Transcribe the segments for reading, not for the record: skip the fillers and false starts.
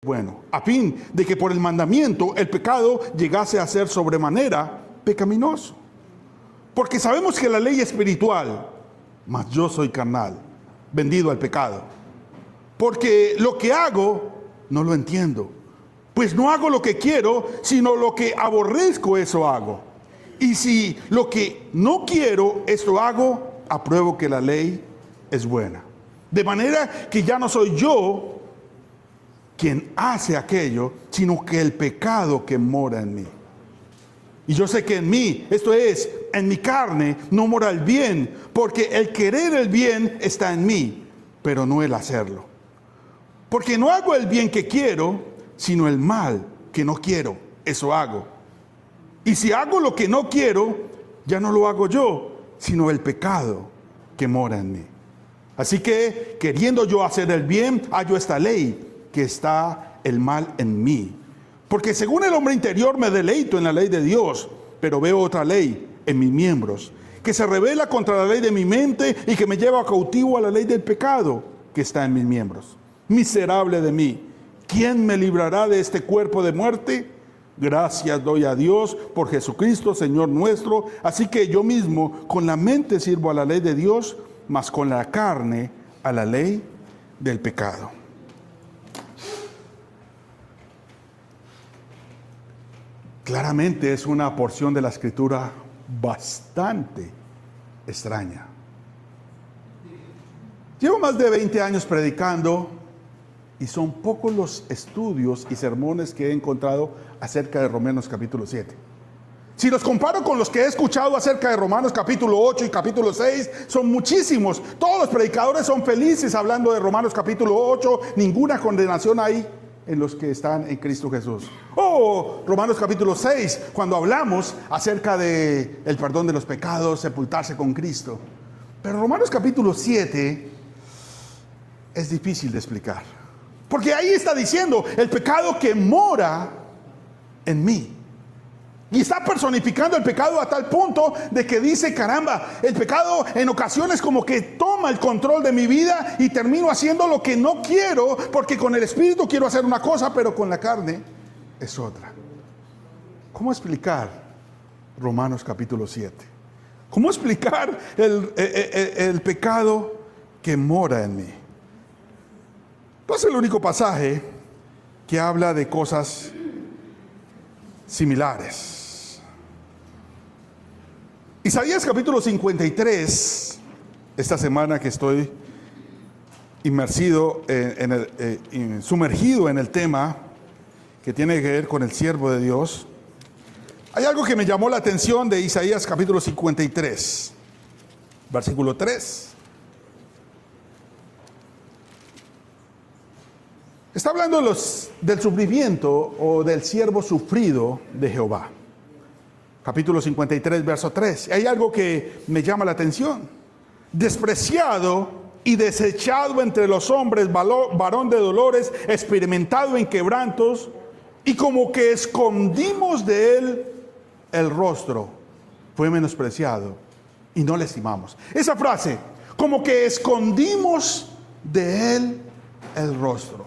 bueno, a fin de que por el mandamiento el pecado llegase a ser sobremanera pecaminoso. Porque sabemos que la ley es espiritual, mas yo soy carnal, vendido al pecado. Porque lo que hago no lo entiendo, pues no hago lo que quiero, sino lo que aborrezco, eso hago. Y si lo que no quiero, esto hago, apruebo que la ley es buena. De manera que ya no soy yo quien hace aquello, sino que el pecado que mora en mí. Y yo sé que en mí, esto es, en mi carne, no mora el bien, porque el querer el bien está en mí, pero no el hacerlo. Porque no hago el bien que quiero, sino el mal que no quiero, eso hago. Y si hago lo que no quiero, ya no lo hago yo, sino el pecado que mora en mí. Así que, queriendo yo hacer el bien, hallo esta ley, que está el mal en mí. Porque según el hombre interior me deleito en la ley de Dios, pero veo otra ley en mis miembros, que se rebela contra la ley de mi mente y que me lleva cautivo a la ley del pecado que está en mis miembros. Miserable de mí, ¿quién me librará de este cuerpo de muerte? Gracias doy a Dios por Jesucristo, Señor nuestro. Así que yo mismo con la mente sirvo a la ley de Dios, mas con la carne a la ley del pecado. Claramente es una porción de la Escritura bastante extraña. Llevo más de 20 años predicando y son pocos los estudios y sermones que he encontrado acerca de Romanos capítulo 7. Si los comparo con los que he escuchado acerca de Romanos capítulo 8 y capítulo 6, son muchísimos. Todos los predicadores son felices hablando de Romanos capítulo 8, ninguna condenación hay en los que están en Cristo Jesús. Romanos capítulo 6, cuando hablamos acerca de el perdón de los pecados, sepultarse con Cristo. Pero Romanos capítulo 7 es difícil de explicar. Porque ahí está diciendo el pecado que mora en mí. Y está personificando el pecado a tal punto de que dice, caramba, el pecado en ocasiones como que toma el control de mi vida y termino haciendo lo que no quiero, porque con el espíritu quiero hacer una cosa, pero con la carne es otra. ¿Cómo explicar Romanos capítulo 7? ¿Cómo explicar el pecado que mora en mí? No es el único pasaje que habla de cosas similares. Isaías capítulo 53, esta semana que estoy sumergido en el tema que tiene que ver con el siervo de Dios, hay algo que me llamó la atención de Isaías capítulo 53, versículo 3. Está hablando del sufrimiento o del siervo sufrido de Jehová. Capítulo 53, verso 3. Hay algo que me llama la atención. Despreciado y desechado entre los hombres, varón de dolores, experimentado en quebrantos, y como que escondimos de él el rostro. Fue menospreciado y no le estimamos. Esa frase, como que escondimos de él el rostro.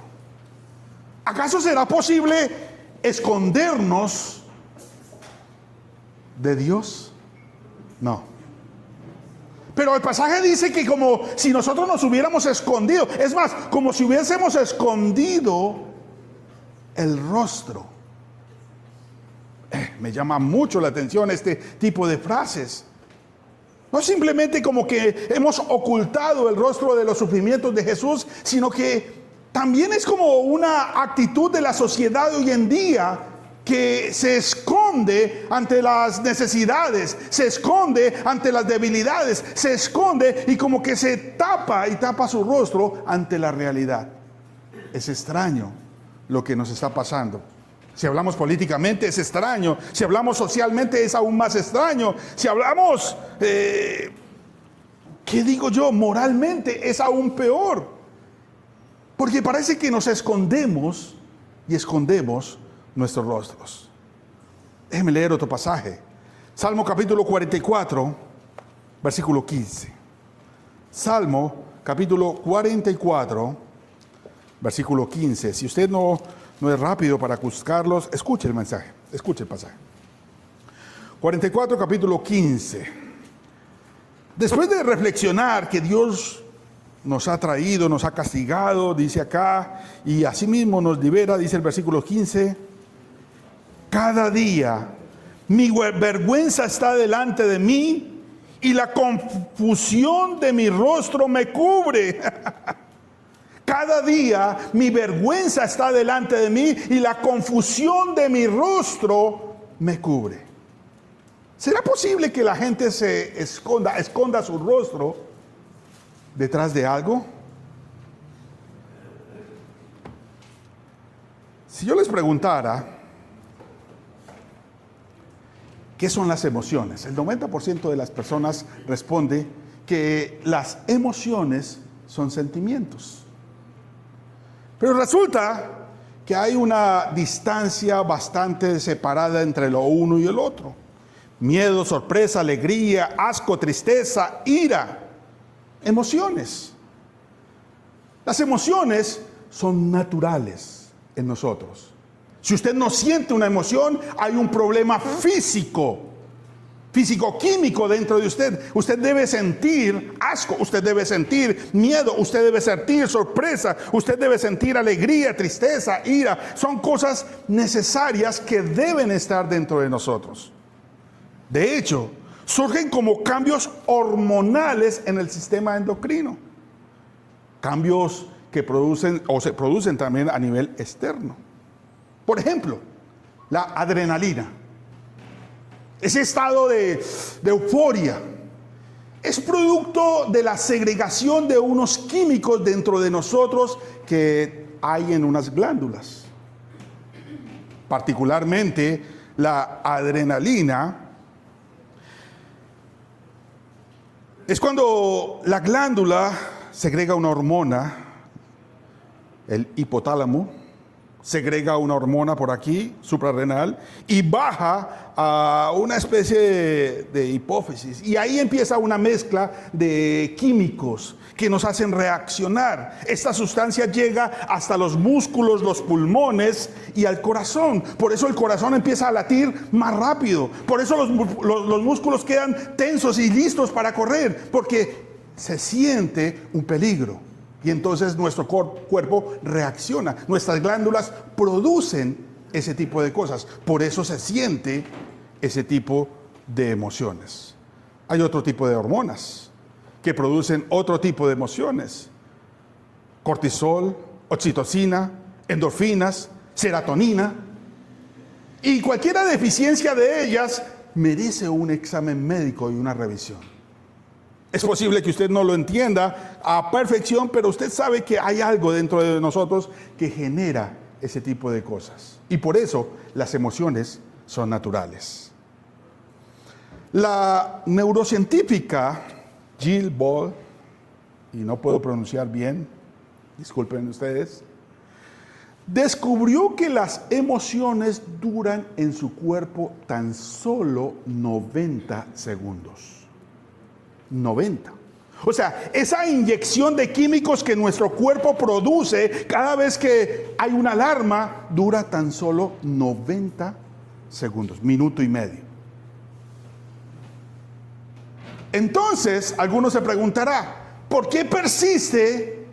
¿Acaso será posible escondernos de Dios? No. Pero el pasaje dice que como si nosotros nos hubiéramos escondido, es más, como si hubiésemos escondido el rostro. Me llama mucho la atención este tipo de frases. No simplemente como que hemos ocultado el rostro de los sufrimientos de Jesús, sino que también es como una actitud de la sociedad hoy en día que se esconde ante las necesidades, se esconde ante las debilidades, se esconde y como que se tapa su rostro ante la realidad. Es extraño lo que nos está pasando. Si hablamos políticamente es extraño, si hablamos socialmente es aún más extraño, si hablamos, ¿qué digo yo? Moralmente es aún peor. Porque parece que nos escondemos y escondemos nuestros rostros. Déjeme leer otro pasaje. Salmo capítulo 44, versículo 15. Salmo capítulo 44, versículo 15. Si usted no No es rápido para buscarlos. Escuche el mensaje, escuche el pasaje. 44, capítulo 15. Después de reflexionar que Dios nos ha traído, nos ha castigado, dice acá, y asimismo nos libera, dice el versículo 15, cada día mi vergüenza está delante de mí y la confusión de mi rostro me cubre. Cada día mi vergüenza está delante de mí y la confusión de mi rostro me cubre. ¿Será posible que la gente se esconda su rostro detrás de algo? Si yo les preguntara, ¿qué son las emociones? El 90% de las personas responde que las emociones son sentimientos. Pero resulta que hay una distancia bastante separada entre lo uno y el otro. Miedo, sorpresa, alegría, asco, tristeza, ira. Emociones. Las emociones son naturales en nosotros. Si usted no siente una emoción, hay un problema físico-químico dentro de usted. Usted debe sentir asco, usted debe sentir miedo, usted debe sentir sorpresa, usted debe sentir alegría, tristeza, ira. Son cosas necesarias que deben estar dentro de nosotros. De hecho, surgen como cambios hormonales en el sistema endocrino. Cambios que producen o se producen también a nivel externo. Por ejemplo, la adrenalina. Ese estado de euforia es producto de la segregación de unos químicos dentro de nosotros que hay en unas glándulas. Particularmente la adrenalina es cuando la glándula segrega una hormona, el hipotálamo, segrega una hormona por aquí, suprarrenal, y baja a una especie de hipófisis. Y ahí empieza una mezcla de químicos que nos hacen reaccionar. Esta sustancia llega hasta los músculos, los pulmones y al corazón. Por eso el corazón empieza a latir más rápido. Por eso los músculos quedan tensos y listos para correr, porque se siente un peligro. Y entonces nuestro cuerpo reacciona. Nuestras glándulas producen ese tipo de cosas. Por eso se siente ese tipo de emociones. Hay otro tipo de hormonas que producen otro tipo de emociones. Cortisol, oxitocina, endorfinas, serotonina. Y cualquier deficiencia de ellas merece un examen médico y una revisión. Es posible que usted no lo entienda a perfección, pero usted sabe que hay algo dentro de nosotros que genera ese tipo de cosas. Y por eso las emociones son naturales. La neurocientífica Jill Ball, y no puedo pronunciar bien, disculpen ustedes, descubrió que las emociones duran en su cuerpo tan solo 90 segundos. 90. O sea, esa inyección de químicos que nuestro cuerpo produce cada vez que hay una alarma dura tan solo 90 segundos, minuto y medio. Entonces, algunos se preguntará, ¿por qué persiste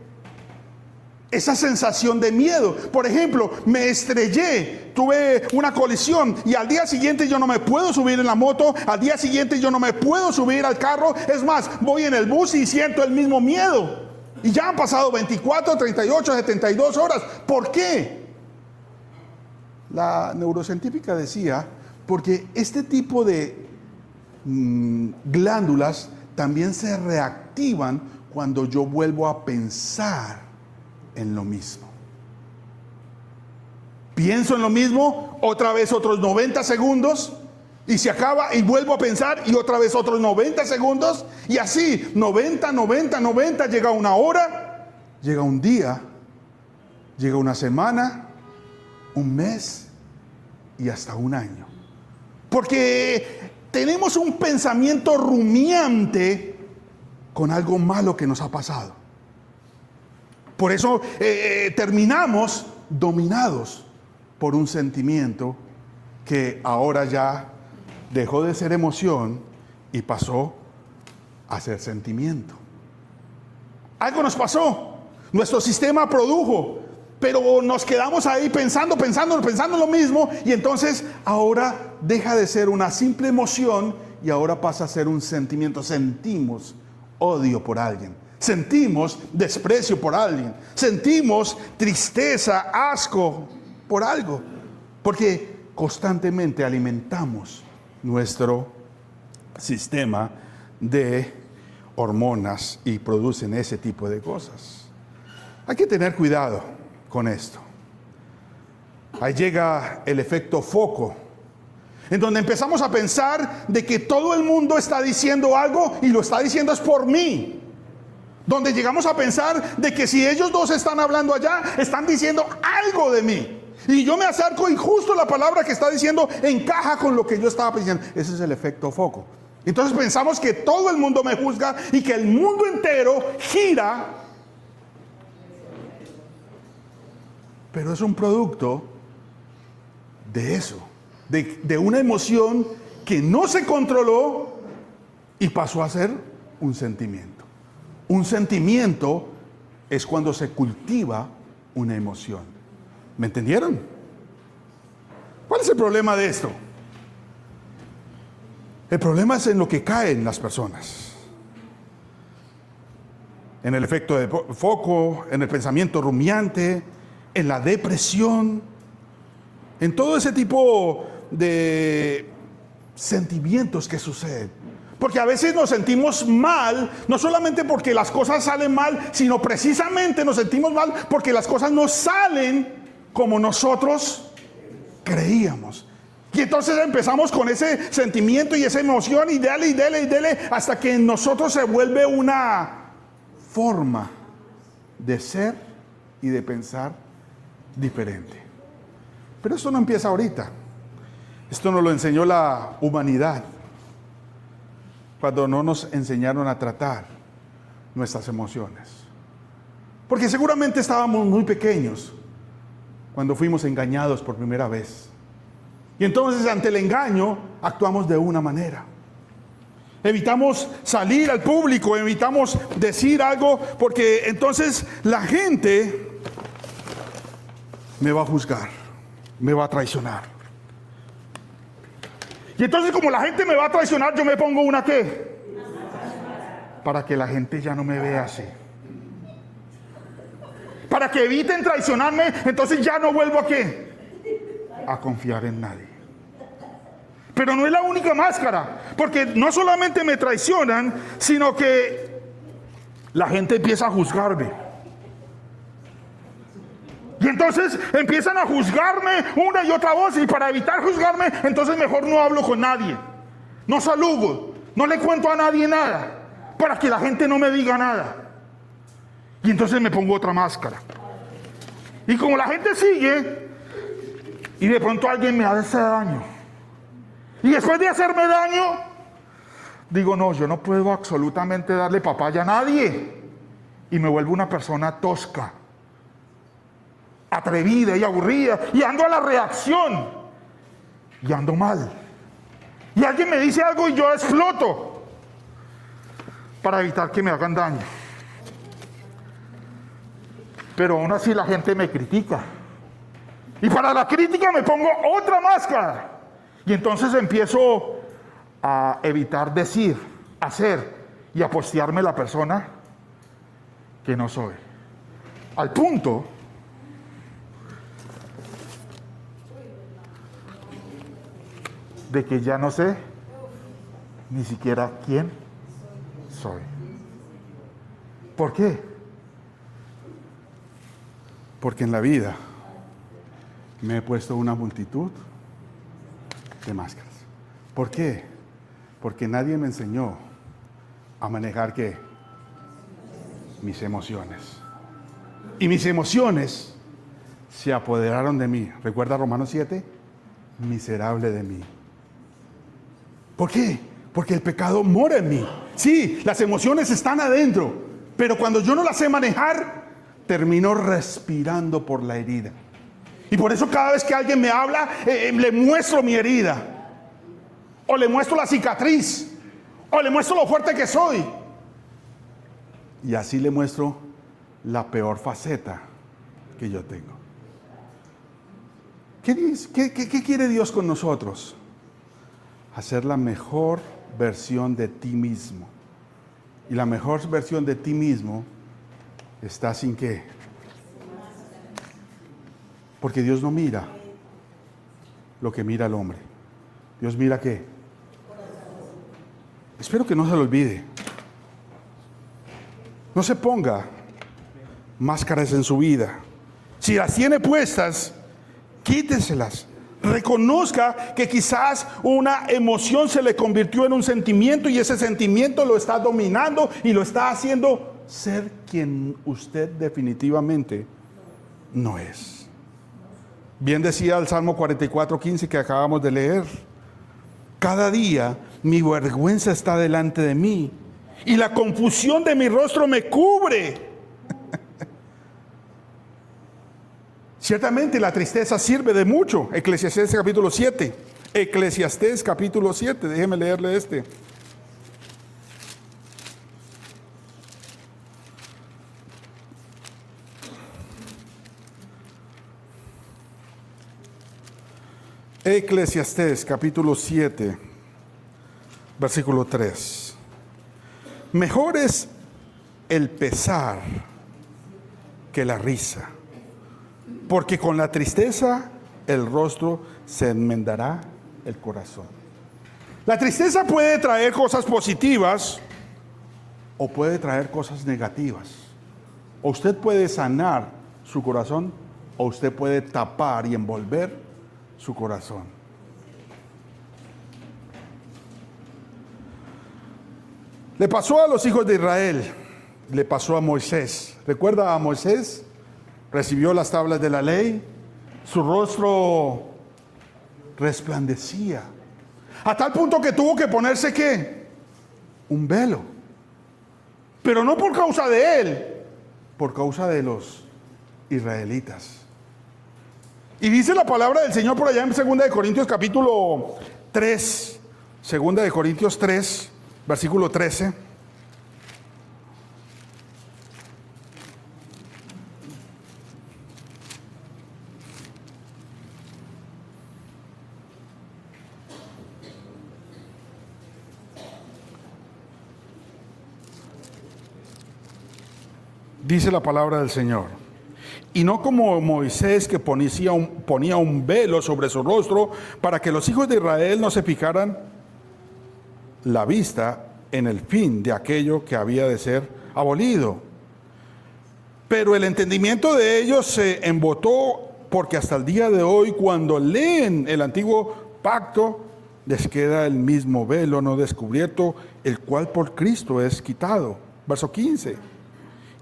esa sensación de miedo? Por ejemplo, me estrellé, tuve una colisión y al día siguiente yo no me puedo subir en la moto, al día siguiente yo no me puedo subir al carro, es más, voy en el bus y siento el mismo miedo. Y ya han pasado 24, 38, 72 horas. ¿Por qué? La neurocientífica decía, porque este tipo de glándulas también se reactivan cuando yo vuelvo a pensar en lo mismo. Pienso en lo mismo, otra vez otros 90 segundos y se acaba y vuelvo a pensar y otra vez otros 90 segundos y así 90, 90, 90, llega una hora, llega un día, llega una semana, un mes y hasta un año. Porque tenemos un pensamiento rumiante con algo malo que nos ha pasado. Por eso terminamos dominados por un sentimiento que ahora ya dejó de ser emoción y pasó a ser sentimiento. Algo nos pasó. Nuestro sistema produjo, pero nos quedamos ahí pensando lo mismo, y entonces ahora deja de ser una simple emoción y ahora pasa a ser un sentimiento. Sentimos odio por alguien, sentimos desprecio por alguien, sentimos tristeza, asco por algo, porque constantemente alimentamos nuestro sistema de hormonas y producen ese tipo de cosas. Hay que tener cuidado con esto. Ahí llega el efecto foco, en donde empezamos a pensar de que todo el mundo está diciendo algo y lo está diciendo es por mí. Donde llegamos a pensar de que si ellos dos están hablando allá, están diciendo algo de mí. Y yo me acerco y justo la palabra que está diciendo encaja con lo que yo estaba pensando. Ese es el efecto foco. Entonces pensamos que todo el mundo me juzga y que el mundo entero gira. Pero es un producto de eso, de una emoción que no se controló y pasó a ser un sentimiento. Un sentimiento es cuando se cultiva una emoción. ¿Me entendieron? ¿Cuál es el problema de esto? El problema es en lo que caen las personas. En el efecto de foco, en el pensamiento rumiante, en la depresión, en todo ese tipo de sentimientos que suceden. Porque a veces nos sentimos mal, no solamente porque las cosas salen mal, sino precisamente nos sentimos mal porque las cosas no salen como nosotros creíamos. Y entonces empezamos con ese sentimiento y esa emoción y dele, hasta que en nosotros se vuelve una forma de ser y de pensar diferente. Pero esto no empieza ahorita. Esto nos lo enseñó la humanidad cuando no nos enseñaron a tratar nuestras emociones. Porque seguramente estábamos muy pequeños cuando fuimos engañados por primera vez. Y entonces ante el engaño actuamos de una manera. Evitamos salir al público, evitamos decir algo, porque entonces la gente me va a juzgar, me va a traicionar. Y entonces como la gente me va a traicionar, yo me pongo una ¿qué? Para que la gente ya no me vea así. Para que eviten traicionarme, entonces ya no vuelvo a ¿qué? A confiar en nadie. Pero no es la única máscara, porque no solamente me traicionan, sino que la gente empieza a juzgarme. Y entonces empiezan a juzgarme una y otra voz, y para evitar juzgarme, entonces mejor no hablo con nadie, no saludo, no le cuento a nadie nada, para que la gente no me diga nada. Y entonces me pongo otra máscara. Y como la gente sigue, y de pronto alguien me hace daño, y después de hacerme daño, digo, no, yo no puedo absolutamente darle papaya a nadie. Y me vuelvo una persona tosca, atrevida y aburrida, y ando a la reacción, y ando mal. Y alguien me dice algo y yo exploto, para evitar que me hagan daño. Pero aún así la gente me critica. Y para la crítica me pongo otra máscara. Y entonces empiezo a evitar decir, hacer y a postearme la persona que no soy. Al punto de que ya no sé ni siquiera quién soy. ¿Por qué? Porque en la vida me he puesto una multitud de máscaras. ¿Por qué? Porque nadie me enseñó a manejar ¿qué? Mis emociones. Y mis emociones se apoderaron de mí. ¿Recuerda Romanos 7? Miserable de mí. ¿Por qué? Porque el pecado mora en mí. Sí, las emociones están adentro, pero cuando yo no las sé manejar, termino respirando por la herida. Y por eso cada vez que alguien me habla, le muestro mi herida. O le muestro la cicatriz. O le muestro lo fuerte que soy. Y así le muestro la peor faceta que yo tengo. ¿Qué quiere Dios con nosotros? Hacer la mejor versión de ti mismo. Y la mejor versión de ti mismo está sin qué. Porque Dios no mira lo que mira el hombre. Dios mira qué. Espero que no se lo olvide. No se ponga máscaras en su vida. Si las tiene puestas, quíteselas. Reconozca que quizás una emoción se le convirtió en un sentimiento y ese sentimiento lo está dominando y lo está haciendo ser quien usted definitivamente no es. Bien decía el Salmo 44:15 que acabamos de leer. Cada día mi vergüenza está delante de mí y la confusión de mi rostro me cubre. Ciertamente la tristeza sirve de mucho. Eclesiastés capítulo 7. Eclesiastés capítulo 7. Déjeme leerle este. Eclesiastés capítulo 7, versículo 3. Mejor es el pesar que la risa, porque con la tristeza el rostro se enmendará el corazón. La tristeza puede traer cosas positivas o puede traer cosas negativas. O usted puede sanar su corazón o usted puede tapar y envolver su corazón. Le pasó a los hijos de Israel, le pasó a Moisés. ¿Recuerda a Moisés? Recibió las tablas de la ley, su rostro resplandecía, a tal punto que tuvo que ponerse ¿qué? Un velo. Pero no por causa de él, por causa de los israelitas. Y dice la palabra del Señor por allá en 2 de Corintios capítulo 3, 2 de Corintios 3, versículo 13. Dice la palabra del Señor. Y no como Moisés que ponía un velo sobre su rostro para que los hijos de Israel no se fijaran la vista en el fin de aquello que había de ser abolido. Pero el entendimiento de ellos se embotó porque hasta el día de hoy cuando leen el antiguo pacto les queda el mismo velo no descubierto, el cual por Cristo es quitado. Verso 15.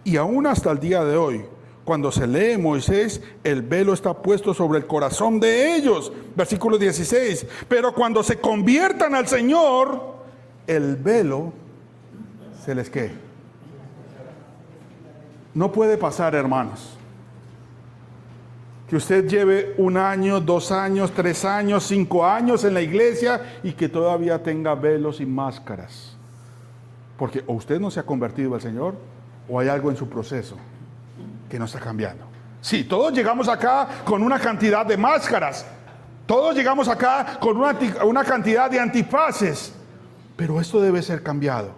Y aún hasta el día de hoy, cuando se lee Moisés, el velo está puesto sobre el corazón de ellos. Versículo 16. Pero cuando se conviertan al Señor, el velo se les ¿qué? No puede pasar, hermanos, que usted lleve 1 año, 2 años, 3 años, 5 años en la iglesia y que todavía tenga velos y máscaras. Porque o usted no se ha convertido al Señor o hay algo en su proceso que no está cambiando. Sí, todos llegamos acá con una cantidad de máscaras. Todos llegamos acá con una cantidad de antifaces. Pero esto debe ser cambiado.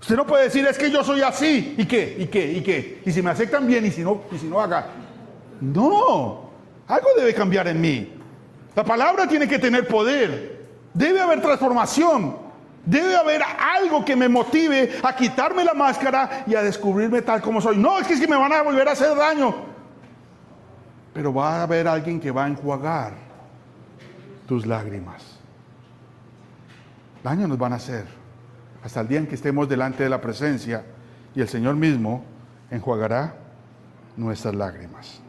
Usted no puede decir, es que yo soy así. ¿Y qué? ¿Y qué? ¿Y qué? Y si me aceptan bien y si no haga. No, algo debe cambiar en mí. La palabra tiene que tener poder. Debe haber transformación. Debe haber algo que me motive a quitarme la máscara y a descubrirme tal como soy. No, es que me van a volver a hacer daño. Pero va a haber alguien que va a enjuagar tus lágrimas. Daño nos van a hacer hasta el día en que estemos delante de la presencia y el Señor mismo enjuagará nuestras lágrimas.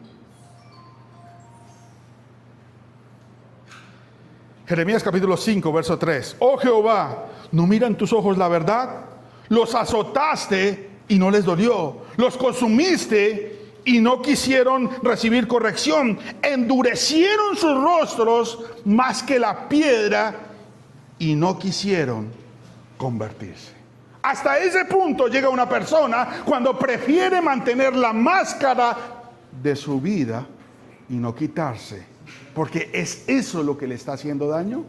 Jeremías capítulo 5, verso 3. Oh Jehová, ¿no miran tus ojos la verdad? Los azotaste y no les dolió. Los consumiste y no quisieron recibir corrección. Endurecieron sus rostros más que la piedra y no quisieron convertirse. Hasta ese punto llega una persona cuando prefiere mantener la máscara de su vida y no quitarse, porque es eso lo que le está haciendo daño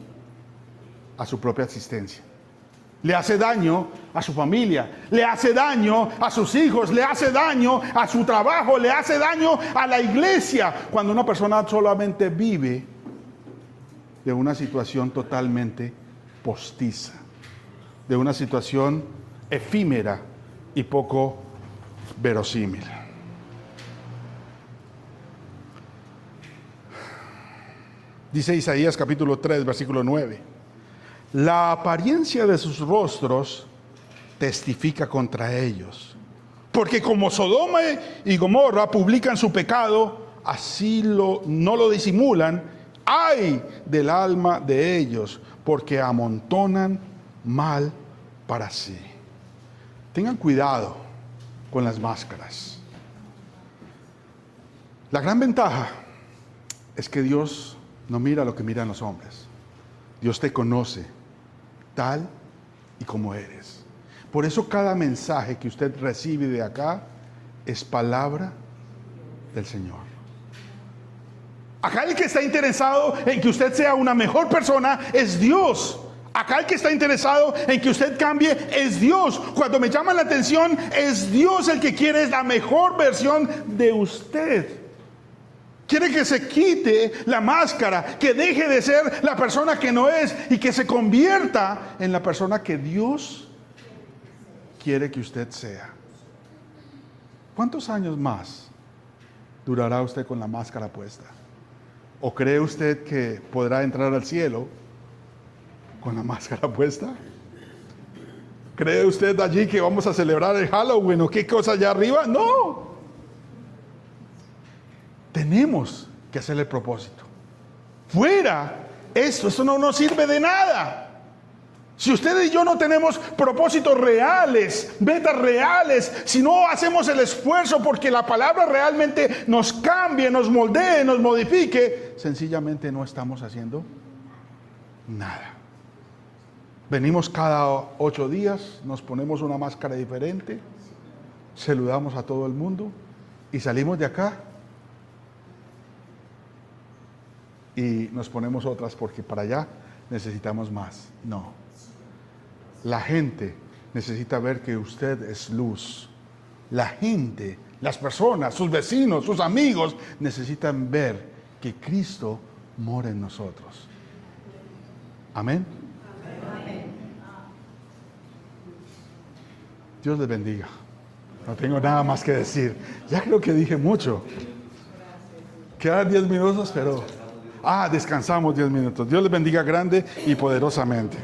a su propia existencia. Le hace daño a su familia, le hace daño a sus hijos, le hace daño a su trabajo, le hace daño a la iglesia. Cuando una persona solamente vive de una situación totalmente postiza, de una situación efímera y poco verosímil. Dice Isaías capítulo 3, versículo 9. La apariencia de sus rostros testifica contra ellos, porque como Sodoma y Gomorra publican su pecado, así no lo disimulan. ¡Ay del alma de ellos! Porque amontonan mal para sí. Tengan cuidado con las máscaras. La gran ventaja es que Dios no mira lo que miran los hombres. Dios te conoce tal y como eres. Por eso cada mensaje que usted recibe de acá es palabra del Señor. Acá el que está interesado en que usted sea una mejor persona es Dios. Acá el que está interesado en que usted cambie es Dios. Cuando me llama la atención, es Dios el que quiere la mejor versión de usted. Quiere que se quite la máscara, que deje de ser la persona que no es y que se convierta en la persona que Dios quiere que usted sea. ¿Cuántos años más durará usted con la máscara puesta? ¿O cree usted que podrá entrar al cielo con la máscara puesta? ¿Cree usted allí que vamos a celebrar el Halloween o qué cosa allá arriba? No. Tenemos que hacer el propósito. Fuera, eso no nos sirve de nada. Si usted y yo no tenemos propósitos reales, metas reales, si no hacemos el esfuerzo porque la palabra realmente nos cambie, nos moldee, nos modifique, sencillamente no estamos haciendo nada. Venimos cada 8 días, nos ponemos una máscara diferente, saludamos a todo el mundo y salimos de acá y nos ponemos otras porque para allá necesitamos más. No. La gente necesita ver que usted es luz. La gente, las personas, sus vecinos, sus amigos necesitan ver que Cristo mora en nosotros. Amén. Dios les bendiga. No tengo nada más que decir. Ya creo que dije mucho. Quedan 10 minutos, pero... descansamos 10 minutos. Dios les bendiga grande y poderosamente.